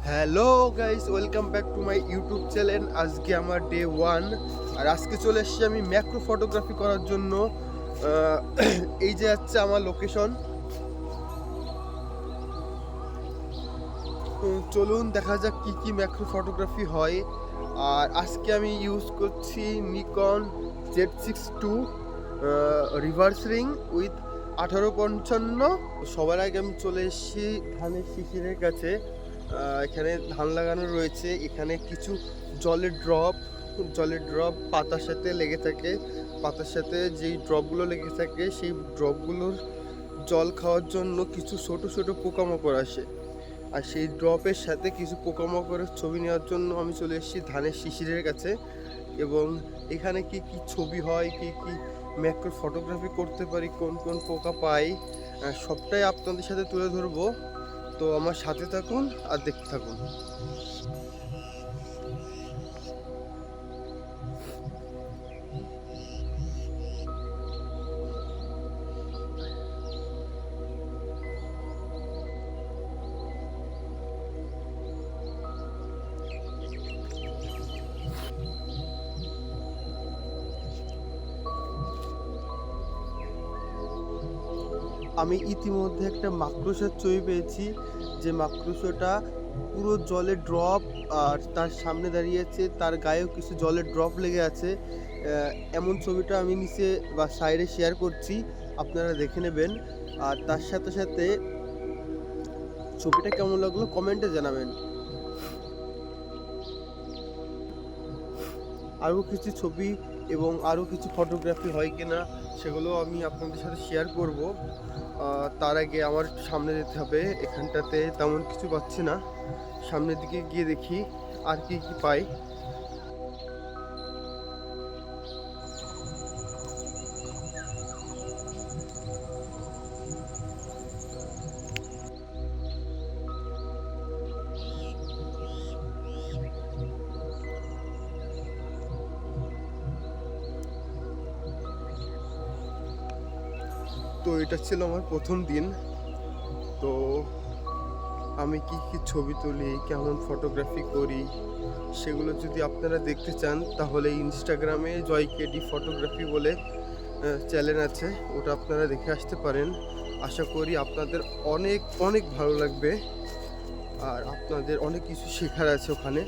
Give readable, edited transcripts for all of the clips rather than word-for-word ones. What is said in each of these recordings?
Hello guys, welcome back to my YouTube channel. আজকে আমার day 1 আর আজকে চলে এসেছি আমি ম্যাক্রো ফটোগ্রাফি করার জন্য। এই যে হচ্ছে আমার লোকেশন। চলুন দেখা যাক কি কি ম্যাক্রো ফটোগ্রাফি হয়। আর আজকে আমি ইউজ করছি Nikon Z6II reverse ring with 1855। সবার আগে আমি চলে এসেছি ধানের শিশিরের কাছে। এখানে ধান লাগানো রয়েছে। এখানে কিছু জলের ড্রপ পাতার সাথে লেগে থাকে। পাতার সাথে যেই ড্রপগুলো লেগে থাকে সেই ড্রপগুলোর জল খাওয়ার জন্য কিছু ছোট ছোট পোকামাকড় আসে। আর সেই ড্রপের সাথে কিছু পোকামাকড়ের ছবি নেওয়ার জন্য আমি চলে এসেছি ধানের শিশিরের কাছে। এবং এখানে কি কি ছবি হয়, কি কি ম্যাক্রো ফটোগ্রাফি করতে পারি, কোন কোন পোকা পাই, সবটাই আপনাদের সাথে তুলে ধরবো। তো আমার সাথে থাকুন আর দেখতে থাকুন। আমি ইতিমধ্যে একটা মাকড়সার ছবি পেয়েছি, যে মাকড়সাটা পুরো জলের ড্রপ, আর তার সামনে দাঁড়িয়েছে, তার গায়েও কিছু জলের ড্রপ লেগে আছে। এমন ছবিটা আমি নিচে বা সাইডে শেয়ার করছি, আপনারা দেখে নেবেন। আর তার সাথে সাথে ছবিটা কেমন লাগলো কমেন্টে জানাবেন। আরও কিছু ছবি এবং আরও কিছু ফটোগ্রাফি হয় কিনা সেগুলো আমি আপনাদের সাথে শেয়ার করব। তার আগে আমার সামনে যেতে হবে। এখানটাতে তেমন কিছু পাচ্ছি না, সামনের দিকে গিয়ে দেখি আর কি কি পাই। তো এটা ছিল আমার প্রথম দিন। তো আমি কি কি ছবি তুলি, কেমন ফটোগ্রাফি করি, সেগুলো যদি আপনারা দেখতে চান তাহলে ইনস্টাগ্রামে জয়কেডি ফটোগ্রাফি বলে চ্যানেল আছে, ওটা আপনারা দেখে আসতে পারেন। আশা করি আপনাদের অনেক অনেক ভালো লাগবে আর আপনাদের অনেক কিছু শেখার আছে ওখানে।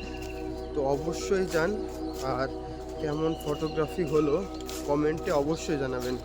তো অবশ্যই যান। আর কেমন ফটোগ্রাফি হলো কমেন্টে অবশ্যই জানাবেন।